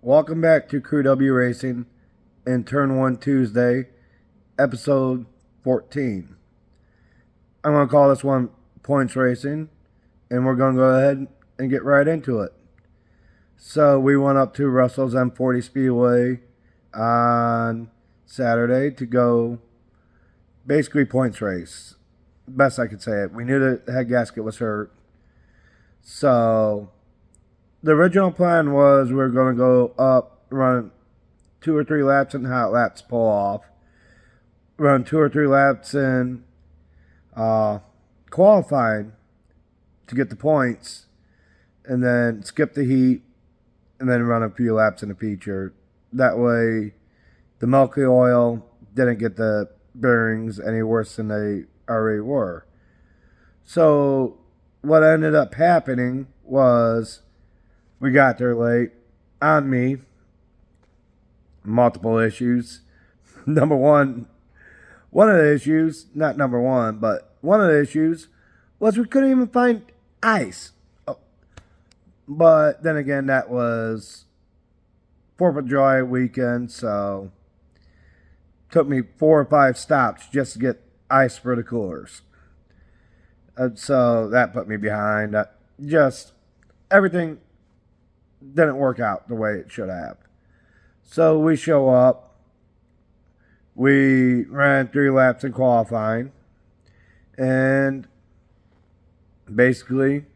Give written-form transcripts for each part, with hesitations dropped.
Welcome back to Crew W Racing and Turn 1 Tuesday, episode 14. I'm going to call this one Points Racing, and we're going to go ahead and get right into it. So we went up to Russell's M40 Speedway on Saturday to go basically points race. Best I could say it. We knew the head gasket was hurt. So the original plan was we were going to go up, run 2 or 3 laps in hot laps, pull off, run 2 or 3 laps in qualifying to get the points, and then skip the heat, and then run a few laps in the feature. That way, the milky oil didn't get the bearings any worse than they already were. So what ended up happening was we got there late. On me, multiple issues. Number one of the issues, not number one, but one of the issues was we couldn't even find ice. Oh. But then again, that was 4th of July weekend, so it took me 4 or 5 stops just to get ice for the coolers. So that put me behind. Just everything didn't work out the way it should have. So we show up. We ran 3 laps in qualifying. And basically,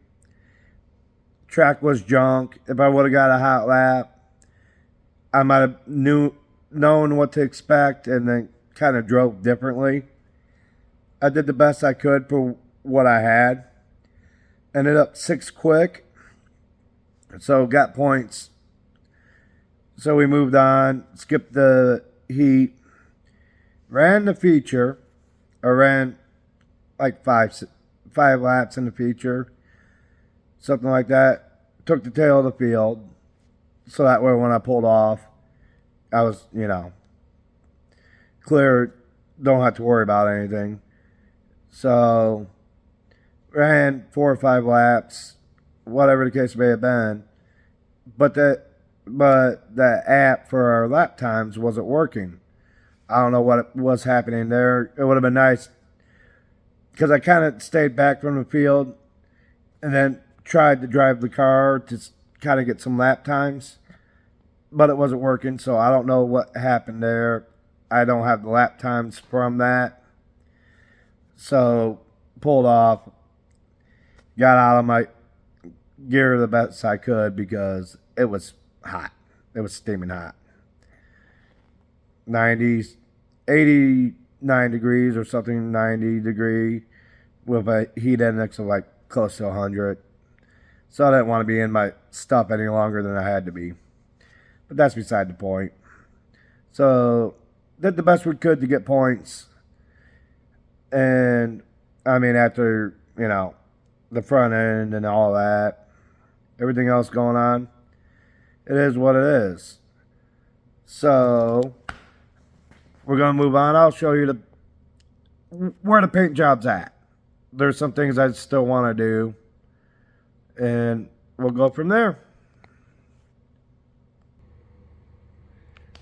track was junk. If I would have got a hot lap, I might have known what to expect and then kind of drove differently. I did the best I could for what I had. Ended up 6th quick. So got points. So we moved on, skipped the heat, ran the feature. I ran like five laps in the feature, something like that. Took the tail of the field, so that way when I pulled off, I was, clear, don't have to worry about anything. So ran 4 or 5 laps, whatever the case may have been, but the app for our lap times wasn't working. I don't know what was happening there. It would have been nice because I kind of stayed back from the field and then tried to drive the car to kind of get some lap times, but it wasn't working, so I don't know what happened there. I don't have the lap times from that. So pulled off, got out of my gear the best I could because it was hot. It was steaming hot. 90s, 89 degrees or something, 90 degree with a heat index of like close to 100. So I didn't want to be in my stuff any longer than I had to be. But that's beside the point. So did the best we could to get points. And I mean, after, the front end and all that, everything else going on, it is what it is. So we're going to move on. I'll show you where the paint job's at. There's some things I still want to do, and we'll go from there.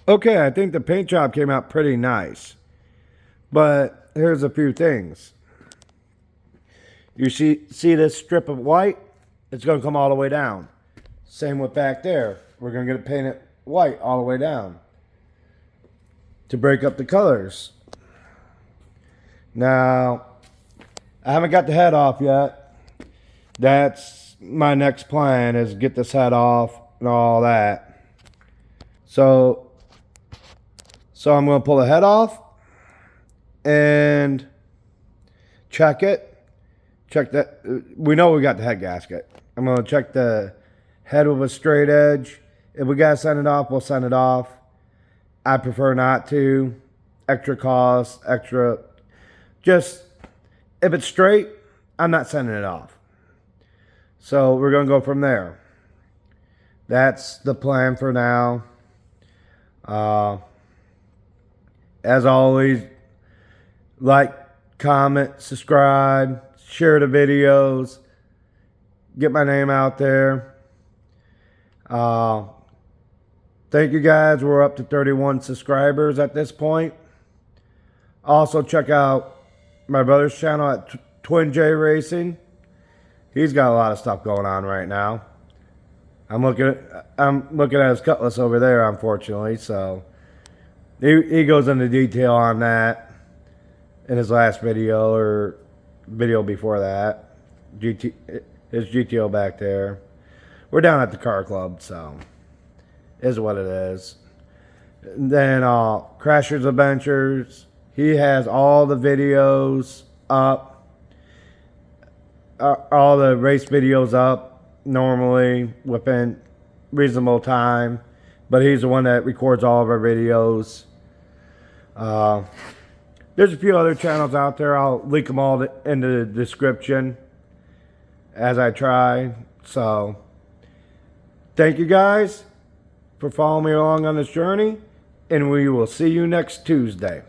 Okay, I think the paint job came out pretty nice, but here's a few things. You see this strip of white? It's going to come all the way down. Same with back there. We're going to get it painted white all the way down to break up the colors. Now, I haven't got the head off yet. That's my next plan, is get this head off and all that. So I'm going to pull the head off and check it. Check that. We know we got the head gasket. I'm going to check the head with a straight edge. If we got to send it off, we'll send it off. I prefer not to. Extra cost, extra. Just, if it's straight, I'm not sending it off. So we're going to go from there. That's the plan for now. As always, like, comment, subscribe, share the videos, get my name out there. Thank you guys. We're up to 31 subscribers at this point. Also, check out my brother's channel at Twin J Racing. He's got a lot of stuff going on right now. I'm looking at his Cutlass over there, unfortunately. So he goes into detail on that in his last video or video before that. His GTO back there. We're down at the car club, so is what it is. And then Crasher's Adventures. He has all the videos up, all the race videos up normally within reasonable time. But he's the one that records all of our videos. There's a few other channels out there. I'll link them all in the description as I try. So thank you guys for following me along on this journey, and we will see you next Tuesday.